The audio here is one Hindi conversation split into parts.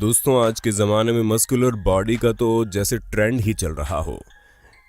दोस्तों आज के ज़माने में मस्कुलर बॉडी का तो जैसे ट्रेंड ही चल रहा हो,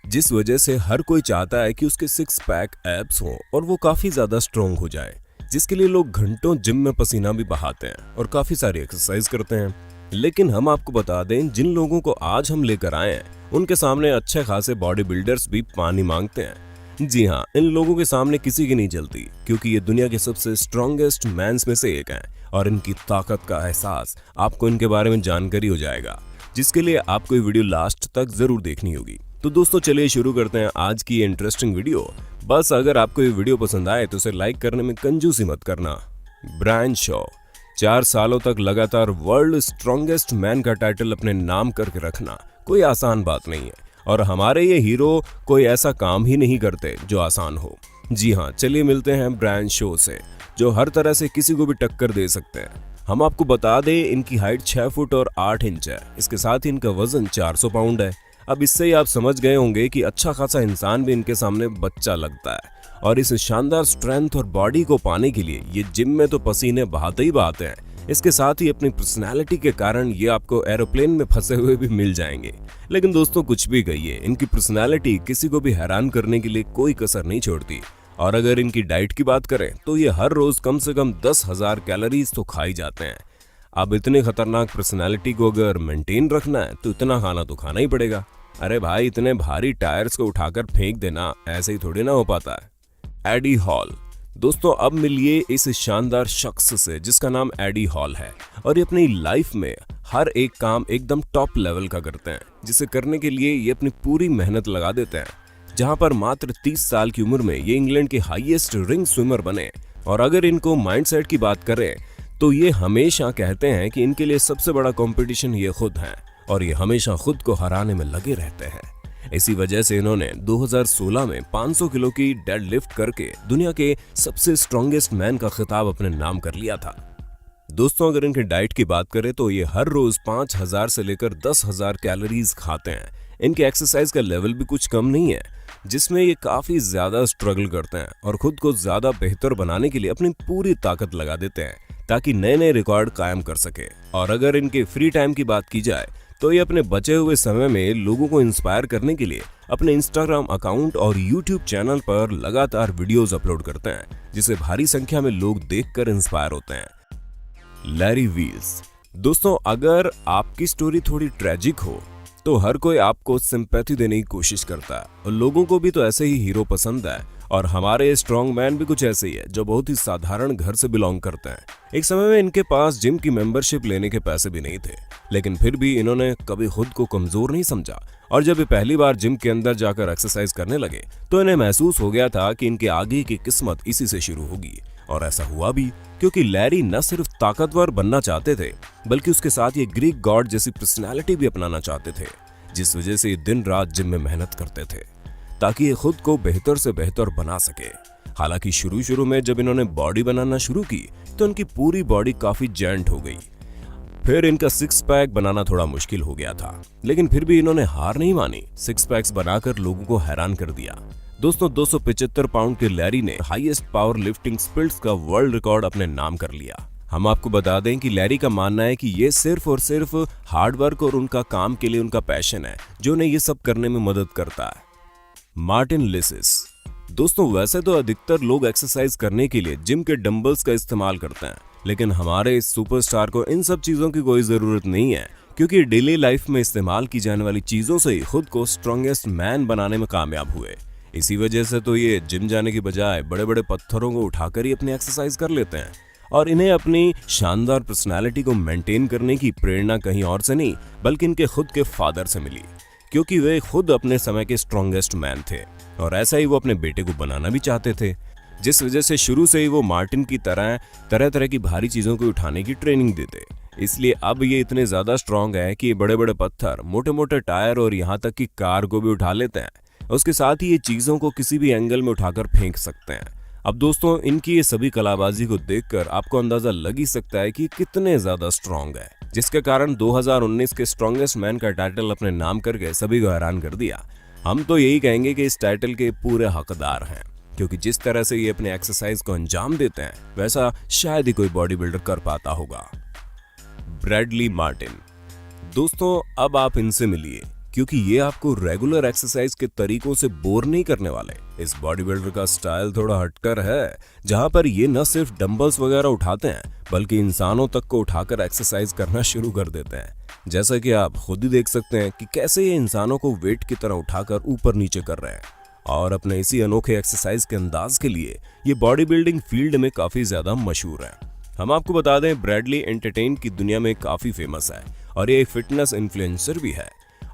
जिस वजह से हर कोई चाहता है कि उसके सिक्स पैक एब्स हों और वो काफ़ी ज़्यादा स्ट्रॉन्ग हो जाए, जिसके लिए लोग घंटों जिम में पसीना भी बहाते हैं और काफ़ी सारी एक्सरसाइज करते हैं। लेकिन हम आपको बता दें, जिन लोगों को आज हम लेकर आए हैं उनके सामने अच्छे खासे बॉडी बिल्डर्स भी पानी मांगते हैं। जी हाँ, इन लोगों के सामने किसी की नहीं चलती, क्योंकि ये दुनिया के सबसे स्ट्रॉन्गेस्ट मैंस में से एक हैं और इनकी ताकत का एहसास आपको इनके बारे में जानकारी हो जाएगा, जिसके लिए आपको ये वीडियो लास्ट तक जरूर देखनी होगी। तो दोस्तों चलिए शुरू करते हैं आज की ये इंटरेस्टिंग वीडियो। बस अगर आपको ये वीडियो पसंद आए तो इसे लाइक करने में कंजूसी मत करना। ब्रायन शॉ 4 सालों तक लगातार वर्ल्ड स्ट्रॉन्गेस्ट मैन का टाइटल अपने नाम करके रखना कोई आसान बात नहीं है, और हमारे ये हीरो कोई ऐसा काम ही नहीं करते जो आसान हो। जी हाँ, चलिए मिलते हैं ब्रायन शॉ से, जो हर तरह से किसी को भी टक्कर दे सकते हैं। हम आपको बता दें, इनकी हाइट 6 फुट और 8 इंच है। इसके साथ ही इनका वजन 400 पाउंड है। अब इससे ही आप समझ गए होंगे कि अच्छा खासा इंसान भी इनके सामने बच्चा लगता है, और इस शानदार स्ट्रेंथ और बॉडी को पाने के लिए ये जिम में तो पसीने बहाते ही बहाते हैं। इसके साथ ही अपनी पर्सनालिटी के कारण ये आपको एरोप्लेन में फंसे हुए भी मिल जाएंगे। लेकिन दोस्तों कुछ भी कहिए, इनकी पर्सनालिटी किसी को भी हैरान करने के लिए कोई कसर नहीं छोड़ती। और अगर इनकी डाइट की बात करें तो ये हर रोज कम से कम 10,000 कैलोरीज तो खा ही जाते हैं। अब इतने खतरनाक पर्सनालिटी को अगर मेंटेन रखना है तो इतना खाना तो खाना ही पड़ेगा। अरे भाई, इतने भारी टायर्स को उठाकर फेंक देना ऐसे ही थोड़ी ना हो पाता है। एडी हॉल। दोस्तों अब मिलिए इस शानदार शख्स से जिसका नाम एडी हॉल है, और ये अपनी लाइफ में हर एक काम एकदम टॉप लेवल का करते हैं, जिसे करने के लिए ये अपनी पूरी मेहनत लगा देते हैं। जहां पर मात्र 30 साल की उम्र में ये इंग्लैंड के हाईएस्ट रिंग स्विमर बने। और अगर इनको माइंडसेट की बात करें तो ये हमेशा कहते हैं कि इनके लिए सबसे बड़ा कंपटीशन ये खुद है, और ये हमेशा खुद को हराने में लगे रहते हैं। इसी वजह से इन्होंने 2016 में 500 किलो की डेडलिफ्ट करके दुनिया के सबसे स्ट्रॉन्गेस्ट मैन का खिताब अपने नाम कर लिया था। दोस्तों अगर इनके डाइट की बात करें तो ये हर रोज 5,000 से लेकर 10,000 कैलोरीज खाते हैं। इनके एक्सरसाइज का लेवल भी कुछ कम नहीं है, जिसमें ये काफी ज्यादा स्ट्रगल करते हैं और खुद को ज्यादा बेहतर बनाने के लिए अपनी पूरी ताकत लगा देते हैं, ताकि नए नए रिकॉर्ड कायम कर सके। और अगर इनके फ्री टाइम की बात की जाए तो ये अपने बचे हुए समय में लोगों को इंस्पायर करने के लिए अपने इंस्टाग्राम अकाउंट और यूट्यूब चैनल पर लगातार वीडियोस अपलोड करते हैं, जिसे भारी संख्या में लोग देखकर इंस्पायर होते हैं। लैरी वील्स। दोस्तों अगर आपकी स्टोरी थोड़ी ट्रेजिक हो तो हर कोई आपको सिंपैथी देने की कोशिश करता है, और लोगों को भी तो ऐसे ही हीरो पसंद है। और हमारे स्ट्रॉन्ग मैन भी कुछ ऐसे ही है, जो बहुत ही साधारण घर से बिलोंग करते हैं। एक समय में इनके पास जिम की मेंबरशिप लेने के पैसे भी नहीं थे, लेकिन फिर भी इन्होंने कभी खुद को कमजोर नहीं समझा। और जब ये पहली बार जिम के अंदर जाकर एक्सरसाइज करने लगे तो इन्हें महसूस हो गया था कि इनके आगे की किस्मत इसी से शुरू होगी। और ऐसा हुआ भी, क्योंकि लैरी न सिर्फ ताकतवर बनना चाहते थे, बल्कि उसके साथ ये ग्रीक गॉड जैसी पर्सनालिटी भी अपनाना चाहते थे, जिस वजह से दिन रात जिम में मेहनत करते थे ताकि ये खुद को बेहतर से बेहतर बना सके। हालांकि शुरू में जब इन्होंने बॉडी बनाना शुरू की तो इनकी पूरी बॉडी काफी जैंट हो गई। फिर इनका सिक्स पैक बनाना थोड़ा मुश्किल हो गया था, लेकिन फिर भी इन्होंने हार नहीं मानी। सिक्स पैक्स बनाकर लोगों को हैरान कर दिया। दोस्तों 275 पाउंड के लैरी ने हाईएस्ट पावर लिफ्टिंग स्पिल्ट्स का वर्ल्ड रिकॉर्ड अपने नाम कर लिया। हम आपको बता दें कि लैरी का मानना है कि ये सिर्फ और सिर्फ हार्ड वर्क और उनका काम के लिए उनका पैशन है जो उन्हें ये सब करने में मदद करता है। Martin lysis. दोस्तों वैसे तो अधिकतर लोग एक्सरसाइज करने के लिए जिम के डंबल्स का इस्तेमाल करते हैं, लेकिन हमारे इस सुपरस्टार को इन सब चीजों की कोई जरूरत नहीं है, क्योंकि डेली लाइफ में इस्तेमाल की जाने वाली चीजों से ही खुद को स्ट्रॉन्गेस्ट मैन बनाने में कामयाब हुए। इसी वजह से तो ये जिम जाने की बजाय बड़े बड़े पत्थरों को उठाकर ही अपनी एक्सरसाइज कर लेते हैं। और इन्हें अपनी शानदार पर्सनालिटी को मेंटेन करने की प्रेरणा कहीं और से नहीं, बल्कि इनके खुद के फादर से मिली, क्योंकि वे खुद अपने समय के स्ट्रॉन्गेस्ट मैन थे, और ऐसा ही वो अपने बेटे को बनाना भी चाहते थे, जिस वजह से शुरू से ही वो मार्टिन की तरह की भारी चीजों को उठाने की ट्रेनिंग देते। इसलिए अब ये इतने ज्यादा स्ट्रॉन्ग है कि बड़े बड़े पत्थर, मोटे मोटे टायर और यहाँ तक कि कार को भी उठा लेते हैं। उसके साथ ही ये चीजों को किसी भी एंगल में उठाकर फेंक सकते हैं। अब दोस्तों इनकी ये सभी कलाबाजी को देखकर आपको अंदाजा लग ही सकता है कि कितने ज्यादा स्ट्रॉन्ग है, जिसके कारण 2019 के स्ट्रॉन्गेस्ट मैन का टाइटल अपने नाम करके सभी को हैरान कर दिया। हम तो यही कहेंगे कि इस टाइटल के पूरे हकदार हैं, क्योंकि जिस तरह से ये अपने एक्सरसाइज को अंजाम देते हैं वैसा शायद ही कोई बॉडी बिल्डर कर पाता होगा। Bradley Martin. दोस्तों अब आप इनसे मिलिए, क्योंकि ये आपको रेगुलर एक्सरसाइज के तरीकों से बोर नहीं करने वाले। इस बॉडी बिल्डर का स्टाइल थोड़ा हटकर है, जहां पर ये न सिर्फ डंबल्स वगैरह उठाते हैं बल्कि इंसानों तक को उठाकर एक्सरसाइज करना शुरू कर देते हैं। जैसा कि आप खुद ही देख सकते हैं कि कैसे ये इंसानों को वेट की तरह उठाकर ऊपर नीचे कर रहे हैं। और अपने इसी अनोखे एक्सरसाइज के अंदाज के लिए ये बॉडी बिल्डिंग फील्ड में काफी ज्यादा मशहूर है। हम आपको बता दें, ब्रैडली एंटरटेन की दुनिया में काफी फेमस है और ये एक फिटनेस इन्फ्लुएंसर भी है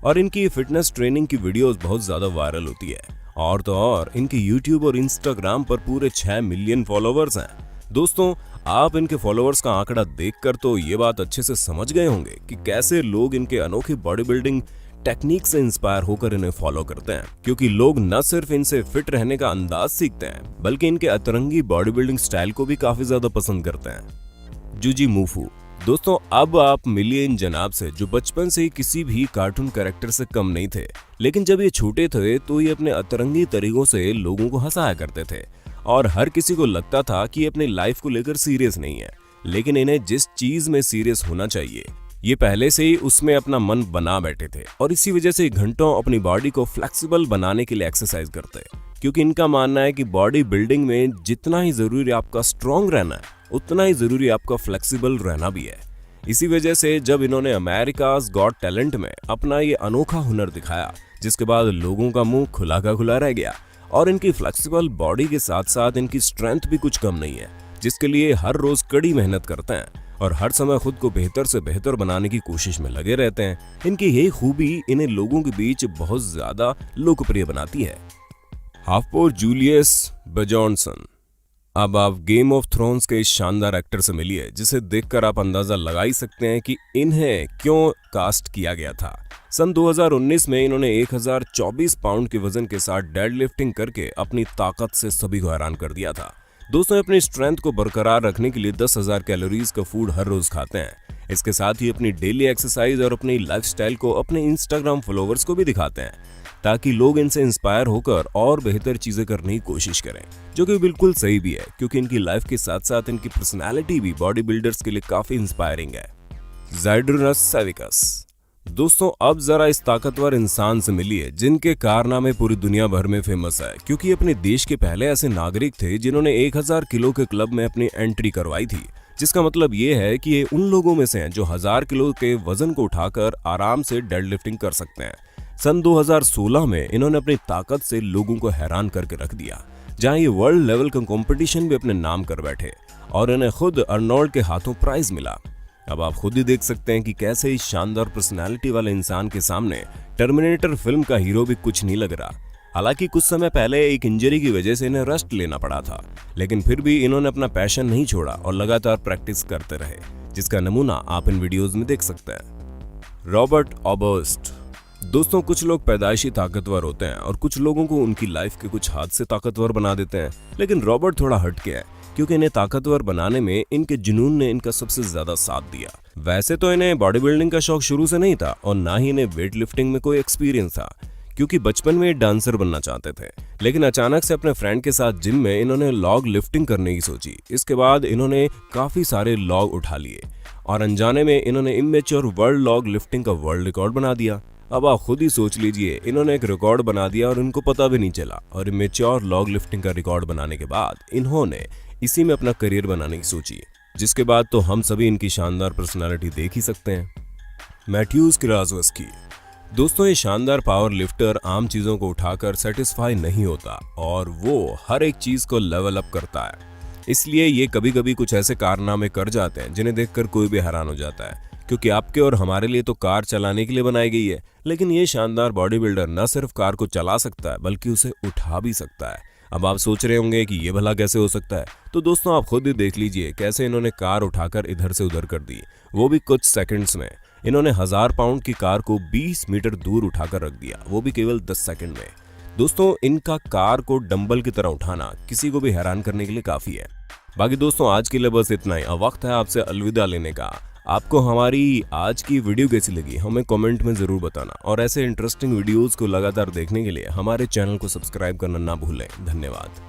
और इनकी फिटनेस ट्रेनिंग की वीडियोस बहुत ज्यादा वायरल होती है। और तो और इनके यूट्यूब और इंस्टाग्राम पर पूरे 6 मिलियन फॉलोवर्स हैं। दोस्तों आप इनके फॉलोअर्स का आंकड़ा देखकर तो ये बात अच्छे से समझ गए होंगे कि कैसे लोग इनके अनोखी बॉडी बिल्डिंग टेक्निक से इंस्पायर होकर इन्हें फॉलो करते हैं, क्योंकि लोग न सिर्फ इनसे फिट रहने का अंदाज सीखते हैं बल्कि इनके अतरंगी बॉडी बिल्डिंग स्टाइल को भी काफी ज्यादा पसंद करते हैं। जूजी मूफू। दोस्तों अब आप मिलिए इन जनाब से जो बचपन से ही किसी भी कार्टून कैरेक्टर से कम नहीं थे, लेकिन जब ये छोटे थे तो ये अपने अतरंगी तरीकों से लोगों को हंसाया करते थे और हर किसी को लगता था कि ये अपनी लाइफ को लेकर सीरियस नहीं है, लेकिन इन्हें जिस चीज में सीरियस होना चाहिए ये पहले से ही उसमें अपना मन बना बैठे थे और इसी वजह से घंटों अपनी बॉडी को फ्लेक्सिबल बनाने के लिए एक्सरसाइज करते हैं, क्योंकि इनका मानना है कि बॉडी बिल्डिंग में जितना ही जरूरी आपका स्ट्रॉन्ग रहना है उतना ही जरूरी आपका फ्लेक्सिबल रहना भी है। इसी वजह से जब इन्होंने अमेरिकाज गॉट टैलेंट में अपना ये अनोखा हुनर दिखाया, जिसके बाद लोगों का मुंह खुला का खुला रह गया और इनकी फ्लेक्सिबल बॉडी के साथ साथ इनकी स्ट्रेंथ भी कुछ कम नहीं है, जिसके लिए हर रोज कड़ी मेहनत करते हैं और हर समय खुद को बेहतर से बेहतर बनाने की कोशिश में लगे रहते हैं। इनकी यही खूबी इन्हें लोगों के बीच बहुत ज्यादा लोकप्रिय बनाती है। हाफपोर जूलियस बेजॉन्सन। अब आप गेम ऑफ थ्रोन्स के इस शानदार एक्टर से मिलिए, जिसे देखकर आप अंदाजा लगा ही सकते हैं कि इन्हें क्यों कास्ट किया गया था। सन 2019 में इन्होंने 1024 पाउंड के वजन के साथ डेड लिफ्टिंग करके अपनी ताकत से सभी को हैरान कर दिया था। दोस्तों अपनी स्ट्रेंथ को बरकरार रखने के लिए 10,000 कैलोरीज का फूड हर रोज खाते हैं। इसके साथ ही अपनी डेली एक्सरसाइज और अपनी लाइफस्टाइल को अपने इंस्टाग्राम फॉलोवर्स को भी दिखाते हैं, ताकि लोग इनसे इंस्पायर होकर और बेहतर चीजें करने की कोशिश करें, जो कि बिल्कुल सही भी है, क्योंकि इनकी लाइफ के साथ साथ इनकी पर्सनैलिटी भी बॉडी बिल्डर्स के लिए काफी इंस्पायरिंग है। ज़ाइडरुनस सेविकस। दोस्तों अब जरा इस ताकतवर इंसान से मिलिए जिनके कारनामे पूरी दुनिया भर में फेमस है, क्योंकि अपने देश के पहले ऐसे नागरिक थे जिन्होंने 1000 किलो के क्लब में अपनी एंट्री करवाई थी, जिसका मतलब ये है कि ये उन लोगों में से हैं जो 1000 किलो के वजन को उठाकर आराम से डेड लिफ्टिंग कर सकते हैं। सन 2016 में इन्होंने अपनी ताकत से लोगों को हैरान करके रख दिया, जहां ये वर्ल्ड लेवल का कंपटीशन भी अपने नाम कर बैठे और इन्हें खुद अर्नोल्ड के हाथों प्राइज मिला। अब आप खुद ही देख सकते हैं कि कैसे इस शानदार पर्सनालिटी वाले इंसान के सामने टर्मिनेटर फिल्म का हीरो भी कुछ नहीं लग रहा। हालांकि कुछ समय पहले एक इंजरी की वजह से इन्हें रेस्ट लेना पड़ा था, लेकिन फिर भी इन्होंने अपना पैशन नहीं छोड़ा और लगातार प्रैक्टिस करते रहे, जिसका नमूना आप इन वीडियोस में देख सकते हैं। रॉबर्ट ऑबर्स्ट। दोस्तों कुछ लोग पैदाइशी ताकतवर होते हैं और कुछ लोगों को उनकी लाइफ के कुछ हादसे ताकतवर बना देते हैं, लेकिन रॉबर्ट थोड़ा हटके है, क्योंकि इन्हें ताकतवर बनाने में इनके जुनून ने इनका सबसे ज्यादा साथ दिया। वैसे तो इन्हें बॉडी बिल्डिंग का शौक शुरू से नहीं था और ना ही इन्हें वेट लिफ्टिंग में कोई एक्सपीरियंस था, क्योंकि बचपन में डांसर बनना चाहते थे, लेकिन अचानक से अपने फ्रेंड के साथ जिम में इन्होंने लॉग लिफ्टिंग करने की सोची। इसके बाद इन्होंने काफी सारे लॉग उठा लिए और अनजाने में इन्होंने इमेच्योर वर्ल्ड लॉग लिफ्टिंग का वर्ल्ड रिकॉर्ड बना दिया। अब आप खुद ही सोच लीजिए, इन्होंने एक रिकॉर्ड बना दिया और इनको पता भी नहीं चला, और इमेच्योर लॉग लिफ्टिंग का रिकॉर्ड बनाने के बाद इन्होंने इसी में अपना करियर बनाने की सोची, जिसके बाद तो हम सभी इनकी शानदार पर्सनालिटी देख ही सकते हैं। मैथ्यूज किराजवस्की। दोस्तों ये शानदार पावर लिफ्टर आम चीजों को उठाकर सेटिस्फाई नहीं होता और वो हर एक चीज को लेवल अप करता है, इसलिए ये कभी कभी कुछ ऐसे कारनामे कर जाते हैं जिन्हें देखकर कोई भी हैरान हो जाता है, क्योंकि आपके और हमारे लिए तो कार चलाने के लिए बनाई गई है, लेकिन ये शानदार बॉडी बिल्डर न सिर्फ कार को चला सकता है बल्कि उसे उठा भी सकता है। अब आप सोच रहे होंगे कि ये भला कैसे हो सकता है, तो दोस्तों आप खुद ही देख लीजिए कैसे इन्होंने कार उठाकर इधर से उधर कर दी, वो भी कुछ सेकंड्स में। इन्होंने 1000 पाउंड की कार को 20 मीटर दूर उठाकर रख दिया, वो भी केवल 10 सेकंड में। दोस्तों इनका कार को डंबल की तरह उठाना किसी को भी हैरान करने के लिए काफी है। बाकी दोस्तों आज के लिए बस इतना ही। अब वक्त है आपसे अलविदा लेने का। आपको हमारी आज की वीडियो कैसी लगी हमें कमेंट में जरूर बताना, और ऐसे इंटरेस्टिंग वीडियोस को लगातार देखने के लिए हमारे चैनल को सब्सक्राइब करना ना भूलें। धन्यवाद।